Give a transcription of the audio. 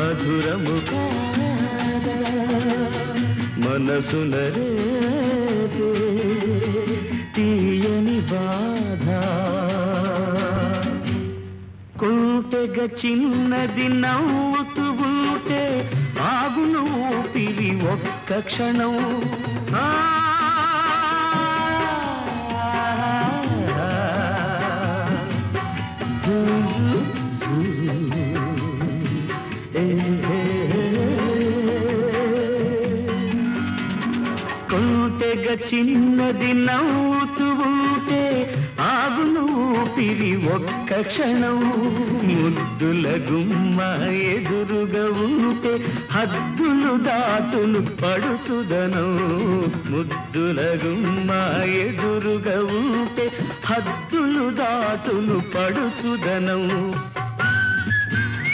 మధురము కాదా మనసున రేపే తీయని బాధ కొంటెగ చిన్నది నవ్వుతూ ఉంటే ఆగును ఊపిరి ఒక్క క్షణం కొంటెగ చిన్నది నవ్వుతూ ఉంటే ఆగును ఊపిరి ఒక్క క్షణం ముద్దుల గుమ్మ ఎదురుగా ఉంటే హద్దులు దాటును పడుచుదనం ముద్దుల గుమ్మ ఎదురుగా ఉంటే హద్దులు దాటును పడుచుదనం